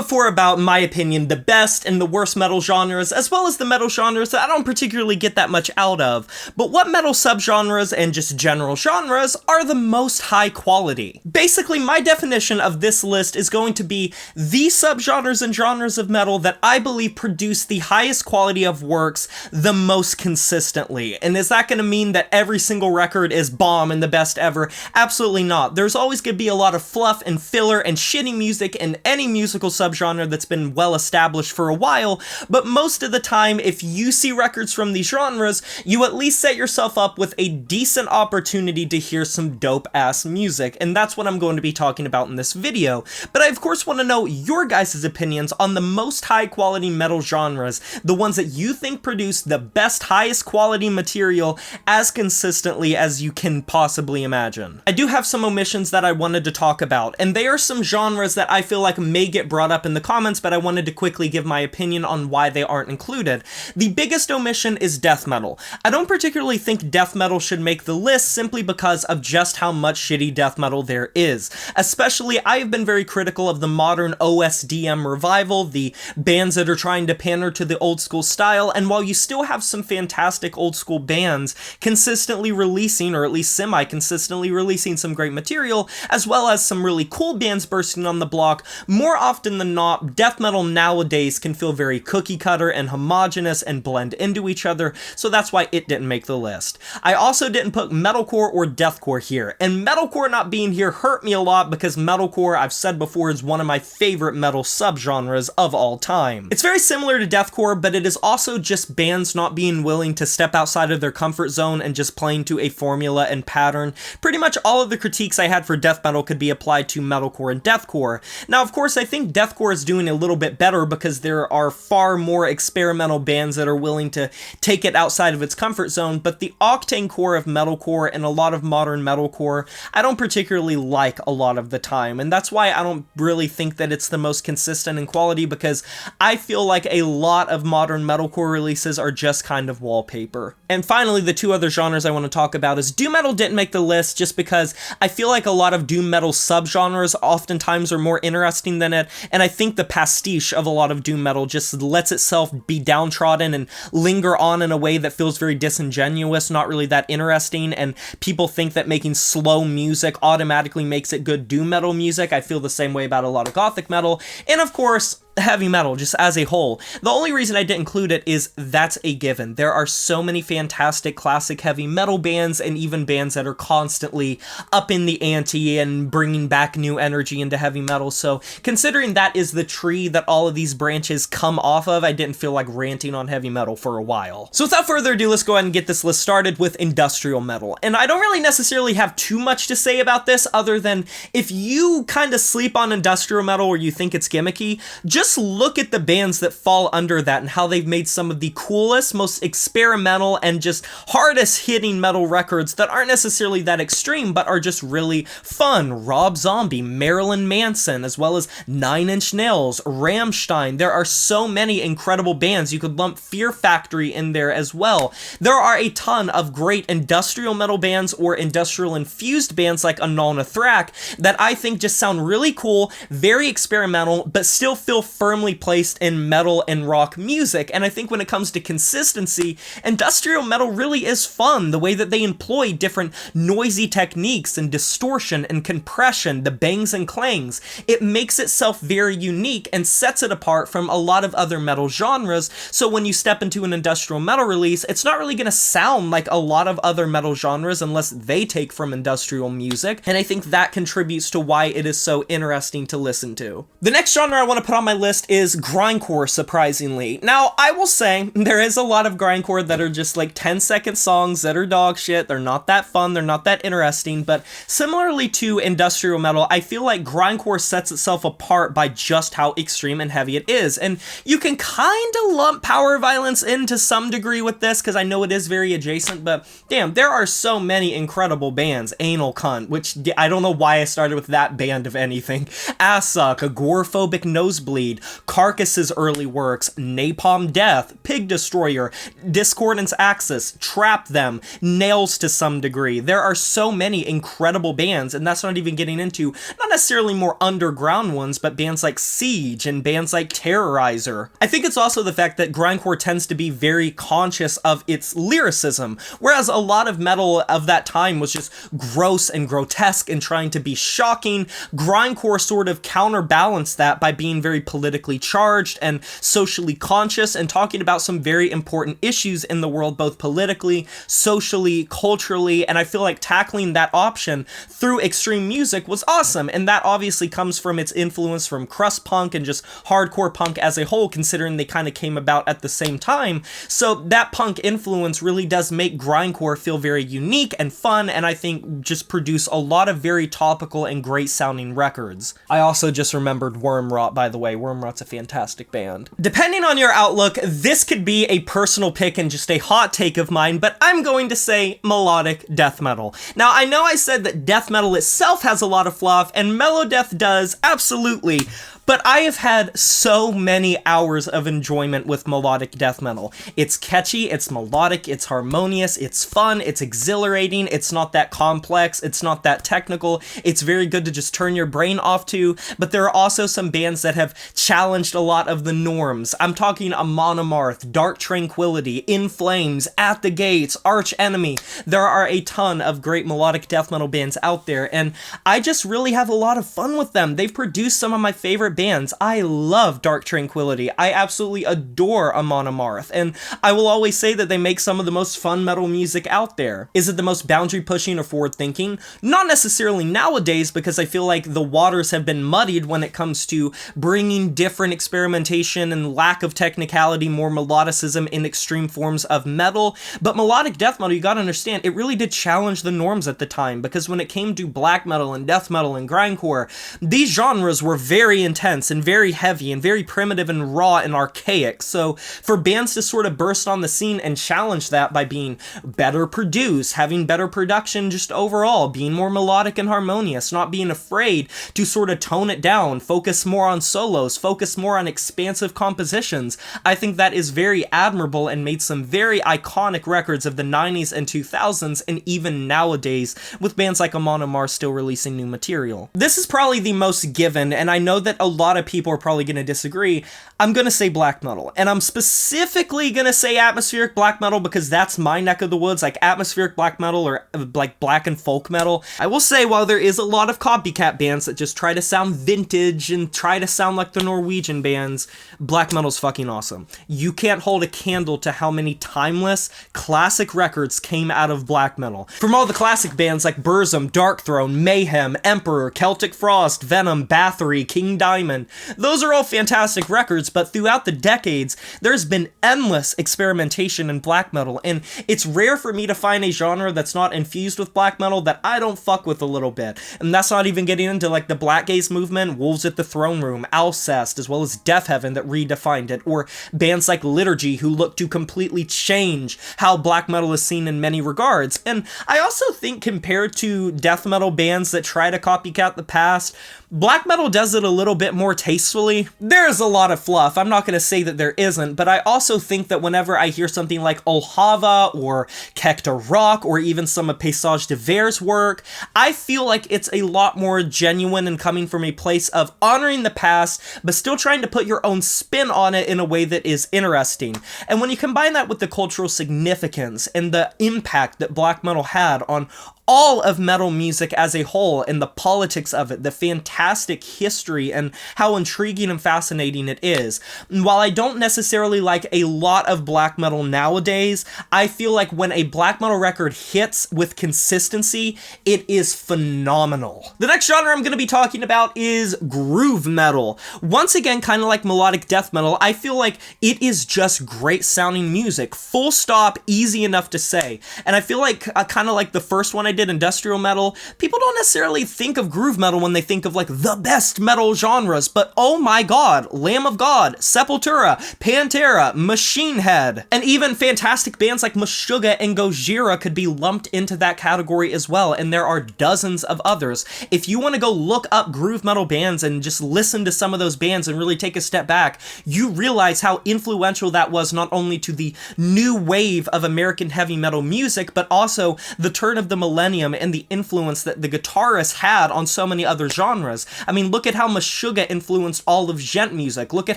before about my opinion, the best and the worst metal genres, as well as the metal genres that I don't particularly get that much out of, but what metal subgenres and just general genres are the most high quality? Basically, my definition of this list is going to be the subgenres and genres of metal that I believe produce the highest quality of works the most consistently. And is that going to mean that every single record is bomb and the best ever? Absolutely not. There's always going to be a lot of fluff and filler and shitty music in any musical subgenre that's been well established for a while, but most of the time, if you see records from these genres, you at least set yourself up with a decent opportunity to hear some dope-ass music, and that's what I'm going to be talking about in this video. But I of course want to know your guys' opinions on the most high-quality metal genres, the ones that you think produce the best, highest quality material as consistently as you can possibly imagine. I do have some omissions that I wanted to talk about, and they are some genres that I feel like may get brought up in the comments, but I wanted to quickly give my opinion on why they aren't included. The biggest omission is death metal. I don't particularly think death metal should make the list simply because of just how much shitty death metal there is. Especially, I have been very critical of the modern OSDM revival, the bands that are trying to pander to the old school style, and while you still have some fantastic old school bands consistently releasing, or at least semi-consistently releasing some great material, as well as some really cool bands bursting on the block, more often than not, death metal nowadays can feel very cookie cutter and homogenous and blend into each other, so that's why it didn't make the list. I also didn't put metalcore or deathcore here, and metalcore not being here hurt me a lot because metalcore, I've said before, is one of my favorite metal subgenres of all time. It's very similar to deathcore, but it is also just bands not being willing to step outside of their comfort zone and just playing to a formula and pattern. Pretty much all of the critiques I had for death metal could be applied to metalcore and deathcore. Now, of course, I think deathcore is doing a little bit better because there are far more experimental bands that are willing to take it outside of its comfort zone, but the octane core of metalcore and a lot of modern metalcore, I don't particularly like a lot of the time, and that's why I don't really think that it's the most consistent in quality, because I feel like a lot of modern metalcore releases are just kind of wallpaper. And finally, the two other genres I want to talk about is doom metal didn't make the list just because I feel like a lot of doom metal subgenres oftentimes are more interesting than it, and I think the pastiche of a lot of doom metal just lets itself be downtrodden and linger on in a way that feels very disingenuous, not really that interesting, and people think that making slow music automatically makes it good doom metal music. I feel the same way about a lot of gothic metal, and of course, heavy metal, just as a whole. The only reason I didn't include it is that's a given. There are so many fantastic classic heavy metal bands, and even bands that are constantly up in the ante and bringing back new energy into heavy metal, so considering that is the tree that all of these branches come off of, I didn't feel like ranting on heavy metal for a while. So without further ado, let's go ahead and get this list started with industrial metal. And I don't really necessarily have too much to say about this, other than if you kind of sleep on industrial metal or you think it's gimmicky, just look at the bands that fall under that and how they've made some of the coolest, most experimental, and just hardest hitting metal records that aren't necessarily that extreme, but are just really fun. Rob Zombie, Marilyn Manson, as well as Nine Inch Nails, Rammstein. There are so many incredible bands. You could lump Fear Factory in there as well. There are a ton of great industrial metal bands or industrial infused bands like Annalna Thrak that I think just sound really cool, very experimental, but still feel firmly placed in metal and rock music. And I think when it comes to consistency, industrial metal really is fun. The way that they employ different noisy techniques and distortion and compression, the bangs and clangs, it makes itself very unique and sets it apart from a lot of other metal genres. So when you step into an industrial metal release, it's not really going to sound like a lot of other metal genres unless they take from industrial music. And I think that contributes to why it is so interesting to listen to. The next genre I want to put on my list is grindcore, surprisingly. Now, I will say, there is a lot of grindcore that are just like 10-second songs that are dog shit. They're not that fun, they're not that interesting, but similarly to industrial metal, I feel like grindcore sets itself apart by just how extreme and heavy it is. And you can kind of lump power violence in to some degree with this, because I know it is very adjacent, but damn, there are so many incredible bands. Anal Cunt, which I don't know why I started with that band of anything. Ass Suck, Agoraphobic Nosebleed, Blade, Carcass's early works, Napalm Death, Pig Destroyer, Discordance Axis, Trap Them, Nails to some degree. There are so many incredible bands, and that's not even getting into not necessarily more underground ones, but bands like Siege and bands like Terrorizer. I think it's also the fact that grindcore tends to be very conscious of its lyricism, whereas a lot of metal of that time was just gross and grotesque and trying to be shocking. Grindcore sort of counterbalanced that by being very politically charged and socially conscious and talking about some very important issues in the world, both politically, socially, culturally, and I feel like tackling that option through extreme music was awesome, and that obviously comes from its influence from crust punk and just hardcore punk as a whole, considering they kind of came about at the same time. So that punk influence really does make grindcore feel very unique and fun, and I think just produce a lot of very topical and great sounding records. I also just remembered Wormrot, by the way. Wormrot's a fantastic band. Depending on your outlook, this could be a personal pick and just a hot take of mine, but I'm going to say melodic death metal. Now, I know I said that death metal itself has a lot of fluff, and melo-death does, absolutely, but I have had so many hours of enjoyment with melodic death metal. It's catchy, it's melodic, it's harmonious, it's fun, it's exhilarating, it's not that complex, it's not that technical, it's very good to just turn your brain off to, but there are also some bands that have challenged a lot of the norms. I'm talking Amonomarth, Dark Tranquillity, In Flames, At the Gates, Arch Enemy. There are a ton of great melodic death metal bands out there, and I just really have a lot of fun with them. They've produced some of my favorite bands. I love Dark Tranquillity. I absolutely adore Amonomarth, and I will always say that they make some of the most fun metal music out there. Is it the most boundary pushing or forward thinking? Not necessarily nowadays, because I feel like the waters have been muddied when it comes to bringing different experimentation and lack of technicality, more melodicism in extreme forms of metal. But melodic death metal, you gotta understand, it really did challenge the norms at the time, because when it came to black metal and death metal and grindcore, these genres were very intense and very heavy and very primitive and raw and archaic. So for bands to sort of burst on the scene and challenge that by being better produced, having better production just overall, being more melodic and harmonious, not being afraid to sort of tone it down, focus more on solos, focus more on expansive compositions, I think that is very admirable and made some very iconic records of the 90s and 2000s, and even nowadays with bands like Amon Amarth still releasing new material. This is probably the most given, and I know that a lot of people are probably going to disagree. I'm going to say black metal, and I'm specifically going to say atmospheric black metal because that's my neck of the woods, like atmospheric black metal or like black and folk metal. I will say, while there is a lot of copycat bands that just try to sound vintage and try to sound like the Norwegian bands, black metal's fucking awesome. You can't hold a candle to how many timeless, classic records came out of black metal. From all the classic bands like Burzum, Darkthrone, Mayhem, Emperor, Celtic Frost, Venom, Bathory, King Diamond. Those are all fantastic records, but throughout the decades, there's been endless experimentation in black metal, and it's rare for me to find a genre that's not infused with black metal that I don't fuck with a little bit. And that's not even getting into like the Black Gaze movement, Wolves at the Throne Room, Alcest, as well as Death Heaven that redefined it, or bands like Liturgy who look to completely change how black metal is seen in many regards. And I also think compared to death metal bands that try to copycat the past, black metal does it a little bit more tastefully. There's a lot of fluff, I'm not going to say that there isn't, but I also think that whenever I hear something like Olhava or Kekta Rock or even some of Paysage de Ver's work, I feel like it's a lot more genuine and coming from a place of honoring the past, but still trying to put your own spin on it in a way that is interesting. And when you combine that with the cultural significance and the impact that black metal had on all of metal music as a whole, and the politics of it, the fantastic history, and how intriguing and fascinating it is. And while I don't necessarily like a lot of black metal nowadays, I feel like when a black metal record hits with consistency, it is phenomenal. The next genre I'm going to be talking about is groove metal. Once again, kind of like melodic death metal, I feel like it is just great sounding music. Full stop, easy enough to say. And I feel like kind of like the first one I did excluded industrial metal, people don't necessarily think of groove metal when they think of like the best metal genres, but oh my god, Lamb of God, Sepultura, Pantera, Machine Head, and even fantastic bands like Meshuggah and Gojira could be lumped into that category as well, and there are dozens of others. If you want to go look up groove metal bands and just listen to some of those bands and really take a step back, you realize how influential that was not only to the new wave of American heavy metal music, but also the turn of the millennium and the influence that the guitarists had on so many other genres. I mean, look at how Meshuggah influenced all of djent music. Look at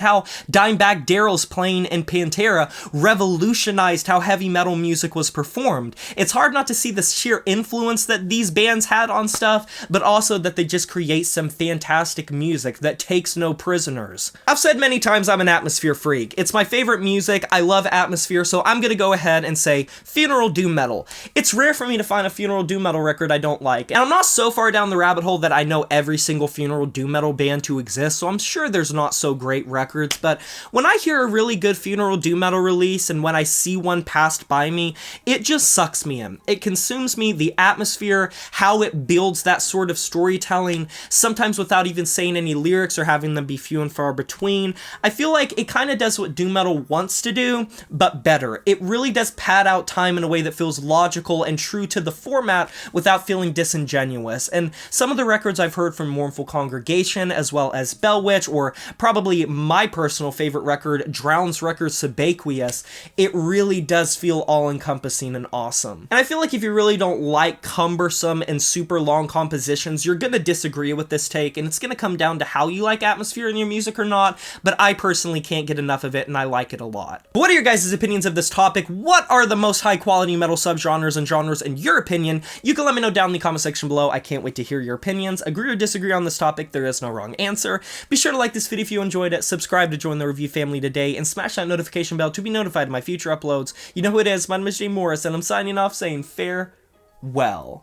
how Dimebag Darrell's playing in Pantera revolutionized how heavy metal music was performed. It's hard not to see the sheer influence that these bands had on stuff, but also that they just create some fantastic music that takes no prisoners. I've said many times I'm an atmosphere freak. It's my favorite music. I love atmosphere, so I'm gonna go ahead and say funeral doom metal. It's rare for me to find a funeral doom metal record I don't like, and I'm not so far down the rabbit hole that I know every single funeral doom metal band to exist, so I'm sure there's not so great records, but when I hear a really good funeral doom metal release and when I see one passed by me, it just sucks me in. It consumes me, the atmosphere, how it builds that sort of storytelling, sometimes without even saying any lyrics or having them be few and far between. I feel like it kind of does what doom metal wants to do, but better. It really does pad out time in a way that feels logical and true to the format without feeling disingenuous. And some of the records I've heard from Mournful Congregation, as well as Bellwitch, or probably my personal favorite record, Drown's record Subaqueous, it really does feel all-encompassing and awesome. And I feel like if you really don't like cumbersome and super long compositions, you're gonna disagree with this take, and it's gonna come down to how you like atmosphere in your music or not, but I personally can't get enough of it, and I like it a lot. What are your guys' opinions of this topic? What are the most high-quality metal subgenres and genres in your opinion? You can let me know down in the comment section below. I can't wait to hear your opinions. Agree or disagree on this topic, there is no wrong answer. Be sure to like this video if you enjoyed it, subscribe to join the review family today, and smash that notification bell to be notified of my future uploads. You know who it is, my name is Jay Morris, and I'm signing off saying farewell.